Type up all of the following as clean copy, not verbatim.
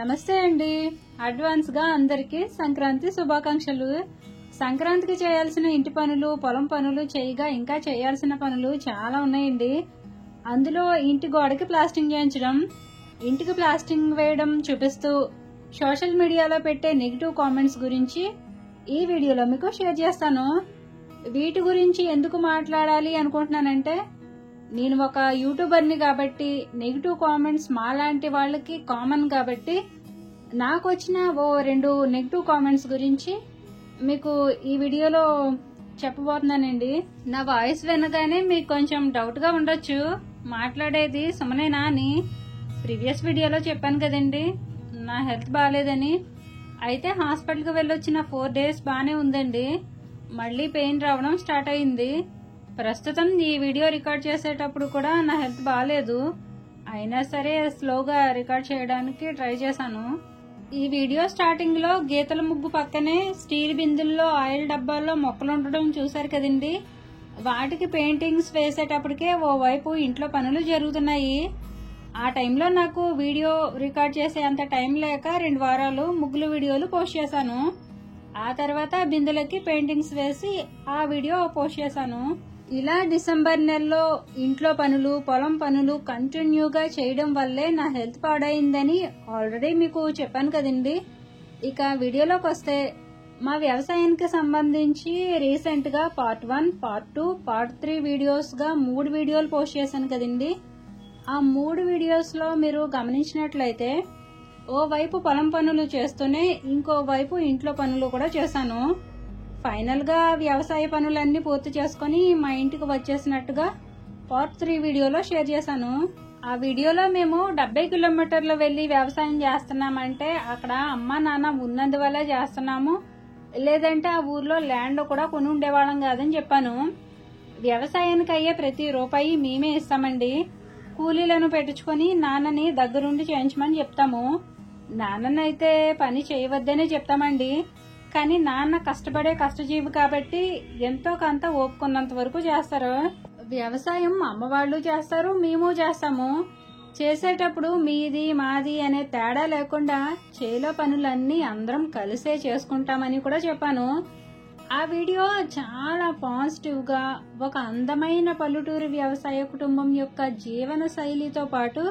నమస్తే అండి. అడ్వాన్స్ గా అందరికి సంక్రాంతి శుభాకాంక్షలు. సంక్రాంతికి చేయాల్సిన ఇంటి పనులు, పొలం పనులు చేయగా ఇంకా చేయాల్సిన పనులు చాలా ఉన్నాయండి. అందులో ఇంటి గోడకి ప్లాస్టింగ్ చేయించడం, ఇంటికి ప్లాస్టింగ్ వేయడం చూపిస్తూ సోషల్ మీడియాలో పెట్టే నెగిటివ్ కామెంట్స్ గురించి ఈ వీడియోలో మీకు షేర్ చేస్తాను. వీటి గురించి ఎందుకు మాట్లాడాలి అనుకుంటున్నానంటే, నేను ఒక యూట్యూబర్ని కాబట్టి నెగిటివ్ కామెంట్స్ మాలాంటి వాళ్ళకి కామన్ కాబట్టి నాకు వచ్చిన ఓ 2 నెగిటివ్ కామెంట్స్ గురించి మీకు ఈ వీడియోలో చెప్పబోతున్నానండి. నా వాయిస్ వినగానే మీకు కొంచెం డౌట్గా ఉండొచ్చు, మాట్లాడేది సుమనేనా అని. ప్రీవియస్ వీడియోలో చెప్పాను కదండి నా హెల్త్ బాగాలేదని. అయితే హాస్పిటల్కి వెళ్ళొచ్చిన 4 days బాగానే ఉందండి. మళ్ళీ పెయిన్ రావడం స్టార్ట్ అయింది. ప్రస్తుతం ఈ వీడియో రికార్డ్ చేసేటప్పుడు కూడా నా హెల్త్ బాగాలేదు. అయినా సరే స్లోగా రికార్డ్ చేయడానికి ట్రై చేశాను. ఈ వీడియో స్టార్టింగ్ లో గీతల ముగ్గు పక్కనే స్టీల్ బిందుల్లో ఆయిల్ డబ్బాల్లో మొక్కలు ఉండడం చూసారు కదండి. వాటికి పెయింటింగ్స్ వేసేటప్పటికే ఓవైపు ఇంట్లో పనులు జరుగుతున్నాయి. ఆ టైంలో నాకు వీడియో రికార్డ్ చేసే అంత టైం లేక 2 వారాలు ముగ్గులు వీడియోలు పోస్ట్ చేశాను. ఆ తర్వాత బిందులకి పెయింటింగ్స్ వేసి ఆ వీడియో పోస్ట్ చేశాను. ఇలా డిసెంబర్ నెలలో ఇంట్లో పనులు, పొలం పనులు కంటిన్యూగా చేయడం వల్లే నా హెల్త్ పాడైందని ఆల్రెడీ మీకు చెప్పాను కదండి. ఇక వీడియోలోకి వస్తే, మా వ్యవసాయానికి సంబంధించి రీసెంట్ గా పార్ట్ 1, పార్ట్ 2, పార్ట్ 3 వీడియోస్ గా 3 వీడియోలు పోస్ట్ చేశాను కదండి. ఆ 3 వీడియోస్ లో మీరు గమనించినట్లయితే ఓవైపు పొలం పనులు చేస్తూనే ఇంకో వైపు ఇంట్లో పనులు కూడా చేశాను. ఫైనల్ గా వ్యవసాయ పనులన్నీ పూర్తి చేసుకుని మా ఇంటికి వచ్చేసినట్టుగా పార్ట్ 3 వీడియోలో షేర్ చేశాను. ఆ వీడియోలో మేము 70 కిలోమీటర్లు వెళ్లి వ్యవసాయం చేస్తున్నామంటే అక్కడ అమ్మ నాన్న ఉన్నందువల్ల చేస్తున్నాము, లేదంటే ఆ ఊర్లో ల్యాండ్ కూడా కొని ఉండేవాళ్ళం కాదని చెప్పాను. వ్యవసాయానికి అయ్యే ప్రతి రూపాయి మేమే ఇస్తామండి. కూలీలను పెట్టించుకొని నాన్నని దగ్గరుండి చేయించమని చెప్తాము. నాన్ననైతే పని చేయవద్దనే చెప్తామండి. కానీ నాన్న కష్టపడే కష్టజీవి కాబట్టి ఎంతో కొంత ఓపుకున్నంత వరకు చేస్తారు. వ్యవసాయం అమ్మవాళ్ళు చేస్తారు, మేము చేస్తాము. చేసేటప్పుడు మీది మాది అనే తేడా లేకుండా చేలో పనులన్నీ అందరం కలిసే చేసుకుంటామని కూడా చెప్పాను. ఆ వీడియో చాలా పాజిటివ్ గా ఒక అందమైన పల్లెటూరు వ్యవసాయ కుటుంబం యొక్క జీవన శైలితో పాటు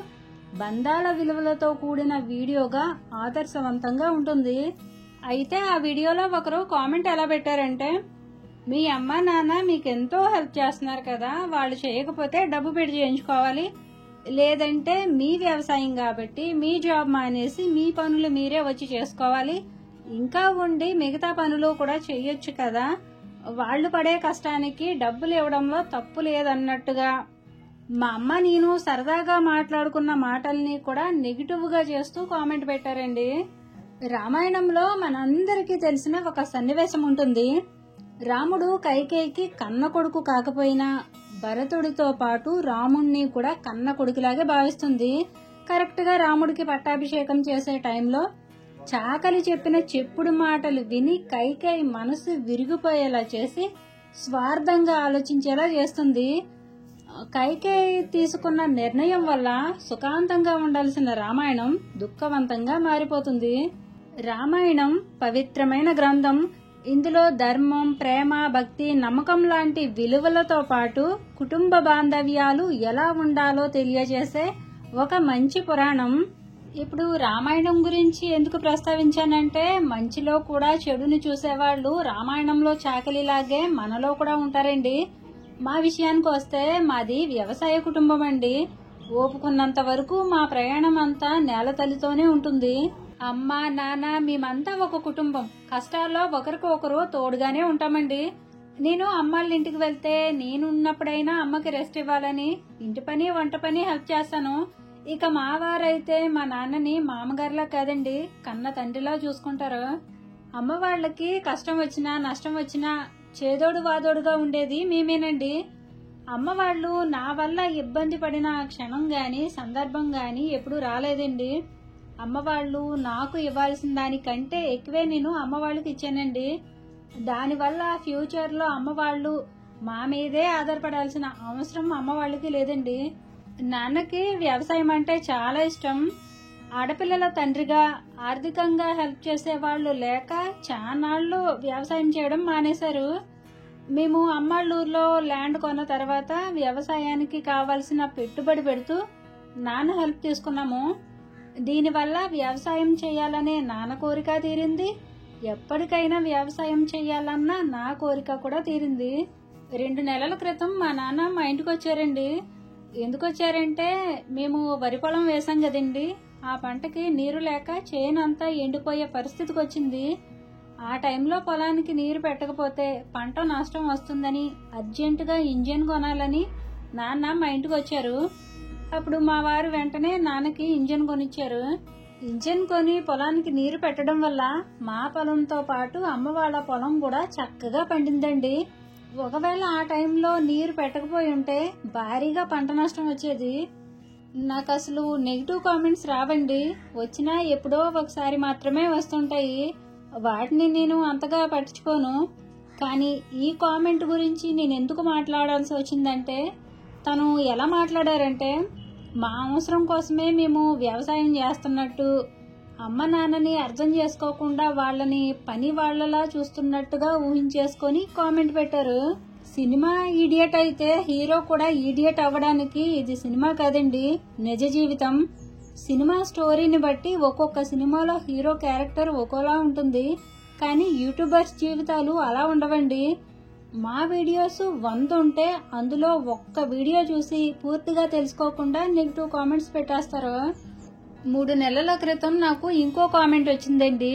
బంధాల విలువలతో కూడిన వీడియోగా ఆదర్శవంతంగా ఉంటుంది. అయితే ఆ వీడియోలో ఒకరు కామెంట్ ఎలా పెట్టారంటే, మీ అమ్మ నాన్న మీకెంతో హెల్ప్ చేస్తున్నారు కదా, వాళ్ళు చేయకపోతే డబ్బు పెట్టి చేయించుకోవాలి, లేదంటే మీ వ్యవసాయం కాబట్టి మీ జాబ్ మానేసి మీ పనులు మీరే వచ్చి చేసుకోవాలి, ఇంకా ఉండి మిగతా పనులు కూడా చెయ్యొచ్చు కదా, వాళ్ళు పడే కష్టానికి డబ్బులు ఇవ్వడంలో తప్పు లేదన్నట్టుగా మా అమ్మ నేను సరదాగా మాట్లాడుకున్న మాటల్ని కూడా నెగిటివ్ గా చేస్తూ కామెంట్ పెట్టారండి. రామాయణంలో మనందరికీ తెలిసిన ఒక సన్నివేశం ఉంటుంది. రాముడు కైకేయికి కన్న కొడుకు కాకపోయినా భరతుడితో పాటు రాముణ్ణి కూడా కన్న కొడుకులాగే భావిస్తుంది. కరెక్ట్ గా రాముడికి పట్టాభిషేకం చేసే టైంలో చాకలి చెప్పిన చెప్పుడు మాటలు విని కైకేయి మనసు విరిగిపోయేలా చేసి స్వార్థంగా ఆలోచించేలా చేస్తుంది. కైకేయి తీసుకున్న నిర్ణయం వల్ల సుఖాంతంగా ఉండాల్సిన రామాయణం దుఃఖవంతంగా మారిపోతుంది. రామాయణం పవిత్రమైన గ్రంథం. ఇందులో ధర్మం, ప్రేమ, భక్తి, నమ్మకం లాంటి విలువలతో పాటు కుటుంబ బాంధవ్యాలు ఎలా ఉండాలో తెలియజేసే ఒక మంచి పురాణం. ఇప్పుడు రామాయణం గురించి ఎందుకు ప్రస్తావించానంటే, మంచిలో కూడా చెడుని చూసేవాళ్లు రామాయణంలో చాకలిలాగే మనలో కూడా ఉంటారండి. మా విషయానికి వస్తే మాది వ్యవసాయ కుటుంబం అండి. ఓపుకున్నంత వరకు మా ప్రయాణం అంతా నేల తల్లితోనే ఉంటుంది. అమ్మ నాన్న మేమంతా ఒక కుటుంబం. కష్టాల్లో ఒకరికి ఒకరు తోడుగానే ఉంటామండి. నేను అమ్మాళ్ళ ఇంటికి వెళ్తే నేనున్నప్పుడైనా అమ్మకి రెస్ట్ ఇవ్వాలని ఇంటి పని వంట పని హెల్ప్ చేస్తాను. ఇక మా వారైతే మా నాన్నని మామగారిలా కాదండి కన్న తండ్రిలా చూసుకుంటారు. అమ్మ వాళ్ళకి కష్టం వచ్చినా నష్టం వచ్చినా చేదోడు వాదోడుగా ఉండేది మేమేనండి. అమ్మ వాళ్ళు నా వల్ల ఇబ్బంది పడిన క్షణం గాని సందర్భం గాని ఎప్పుడు రాలేదండి. అమ్మ వాళ్ళు నాకు ఇవ్వాల్సిన దానికంటే ఎక్కువే నేను అమ్మ వాళ్ళకి ఇచ్చానండి. దానివల్ల ఫ్యూచర్ లో అమ్మ వాళ్ళు మా మీదే ఆధారపడాల్సిన అవసరం అమ్మ వాళ్ళకి లేదండి. నాన్నకి వ్యవసాయం అంటే చాలా ఇష్టం. ఆడపిల్లల తండ్రిగా ఆర్థికంగా హెల్ప్ చేసే వాళ్ళు లేక చానాళ్ళు వ్యవసాయం చేయడం మానేశారు. మేము అమ్మాళ్ళూరులో ల్యాండ్ కొన్న తర్వాత వ్యవసాయానికి కావాల్సిన పెట్టుబడి పెడుతూ నాన్న హెల్ప్ తీసుకున్నాము. దీనివల్ల వ్యవసాయం చేయాలనే నాన్న కోరిక తీరింది. ఎప్పటికైనా వ్యవసాయం చేయాలన్న నా కోరిక కూడా తీరింది. 2 నెలల క్రితం మా నాన్న మా ఇంటికి వచ్చారండి. ఎందుకు వచ్చారంటే మేము వరి పొలం వేసాం కదండి, ఆ పంటకి నీరు లేక చేనంతా ఎండిపోయే పరిస్థితికి వచ్చింది. ఆ టైంలో పొలానికి నీరు పెట్టకపోతే పంట నష్టం వస్తుందని అర్జెంటుగా ఇంజిన్ కొనాలని నాన్న మా ఇంటికి వచ్చారు. అప్పుడు మా వారు వెంటనే నాన్నకి ఇంజిన్ కొనిచ్చారు. ఇంజిన్ కొని పొలానికి నీరు పెట్టడం వల్ల మా పొలంతో పాటు అమ్మ వాళ్ళ పొలం కూడా చక్కగా పండిందండి. ఒకవేళ ఆ టైంలో నీరు పెట్టకపోయి ఉంటే భారీగా పంట నష్టం వచ్చేది. నాకు అసలు నెగిటివ్ కామెంట్స్ రావండి, వచ్చినా ఎప్పుడో ఒకసారి మాత్రమే వస్తుంటాయి. వాటిని నేను అంతగా పట్టించుకోను. కానీ ఈ కామెంట్ గురించి నేను ఎందుకు మాట్లాడాల్సి వచ్చిందంటే, తను ఎలా మాట్లాడారంటే, మా అవసరం కోసమే మేము వ్యవసాయం చేస్తున్నట్టు, అమ్మ నాన్నని అర్థం చేసుకోకుండా వాళ్ళని పని వాళ్లలా చూస్తున్నట్టుగా ఊహించేసుకొని కామెంట్ పెట్టారు. సినిమా ఈడియట్ అయితే హీరో కూడా ఈడియట్ అవ్వడానికి ఇది సినిమా కాదండి, నిజ జీవితం. సినిమా స్టోరీని బట్టి ఒక్కొక్క సినిమాలో హీరో క్యారెక్టర్ ఒక్కోలా ఉంటుంది. కానీ యూట్యూబర్స్ జీవితాలు అలా ఉండవండి. మా వీడియోస్ 100 ఉంటే అందులో ఒక్క వీడియో చూసి పూర్తిగా తెలుసుకోకుండా నెగిటివ్ కామెంట్స్ పెట్టేస్తారు. 3 నెలల క్రితం నాకు ఇంకో కామెంట్ వచ్చిందండి.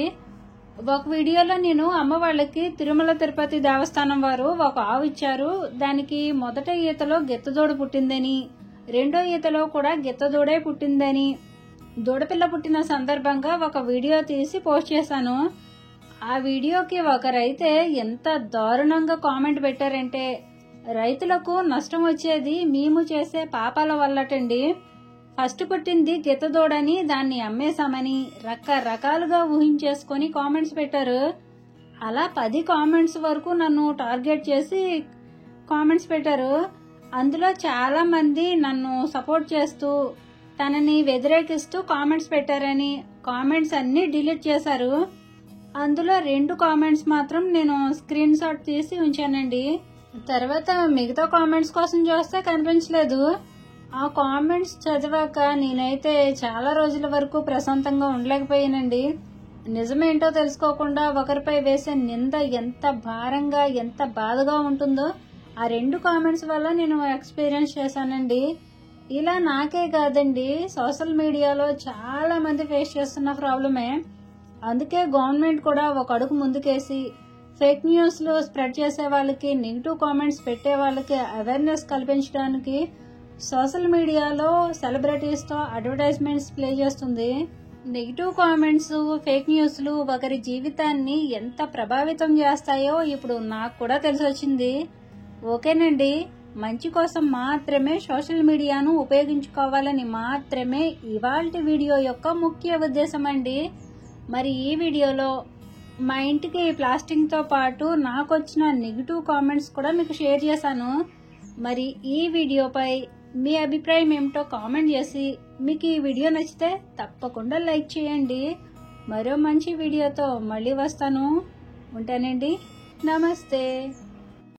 ఒక వీడియోలో నేను అమ్మ వాళ్ళకి తిరుమల తిరుపతి దేవస్థానం వారు ఒక ఆవు ఇచ్చారు. దానికి మొదట ఈతలో గిత్తదూడ పుట్టిందని, రెండో ఈతలో కూడా గిత్తదూడే పుట్టిందని, దూడపిల్ల పుట్టిన సందర్భంగా ఒక వీడియో తీసి పోస్ట్ చేశాను. ఆ వీడియోకి ఒకరైతే ఎంత దారుణంగా కామెంట్ పెట్టారంటే, రైతులకు నష్టం వచ్చేది మేము చేసే పాపాల వల్లటండి. ఫస్ట్ పుట్టింది గిత్తదూడని దాన్ని అమ్మేశామని రకరకాలుగా ఊహించేసుకొని కామెంట్స్ పెట్టారు. అలా 10 కామెంట్స్ వరకు నన్ను టార్గెట్ చేసి కామెంట్స్ పెట్టారు. అందులో చాలా మంది నన్ను సపోర్ట్ చేస్తూ తనని వ్యతిరేకిస్తూ కామెంట్స్ పెట్టారని కామెంట్స్ అన్ని డిలీట్ చేశారు. అందులో 2 కామెంట్స్ మాత్రం నేను స్క్రీన్ షాట్ తీసి ఉంచానండి. తర్వాత మిగతా కామెంట్స్ కోసం చూస్తే కనిపించలేదు. ఆ కామెంట్స్ చదివాక నేనైతే చాలా రోజుల వరకు ప్రశాంతంగా ఉండలేకపోయానండి. నిజమేంటో తెలుసుకోకుండా ఒకరిపై వేసే నింద ఎంత భారంగా ఎంత బాధగా ఉంటుందో ఆ 2 కామెంట్స్ వల్ల నేను ఎక్స్పీరియన్స్ చేశానండి. ఇలా నాకే కాదండి, సోషల్ మీడియాలో చాలా మంది ఫేస్ చేస్తున్న ప్రాబ్లమే. అందుకే గవర్నమెంట్ కూడా ఒక అడుగు ముందుకేసి ఫేక్ న్యూస్లు స్ప్రెడ్ చేసే వాళ్ళకి, నెగిటివ్ కామెంట్స్ పెట్టే వాళ్ళకి అవేర్నెస్ కల్పించడానికి సోషల్ మీడియాలో సెలబ్రిటీస్తో అడ్వర్టైజ్మెంట్స్ ప్లే చేస్తుంది. నెగిటివ్ కామెంట్స్, ఫేక్ న్యూస్లు ఒకరి జీవితాన్ని ఎంత ప్రభావితం చేస్తాయో ఇప్పుడు నాకు కూడా తెలిసొచ్చింది. ఓకేనండి, మంచి కోసం మాత్రమే సోషల్ మీడియాను ఉపయోగించుకోవాలని మాత్రమే ఇవాల్టి వీడియో యొక్క ముఖ్య ఉద్దేశం అండి. మరి ఈ వీడియోలో మా ఇంటికి ప్లాస్టింగ్తో పాటు నాకు వచ్చిన నెగిటివ్ కామెంట్స్ కూడా మీకు షేర్ చేశాను. మరి ఈ వీడియోపై మీ అభిప్రాయం ఏమిటో కామెంట్ చేసి, మీకు ఈ వీడియో నచ్చితే తప్పకుండా లైక్ చేయండి. మరో మంచి వీడియోతో మళ్ళీ వస్తాను. ఉంటానండి. నమస్తే.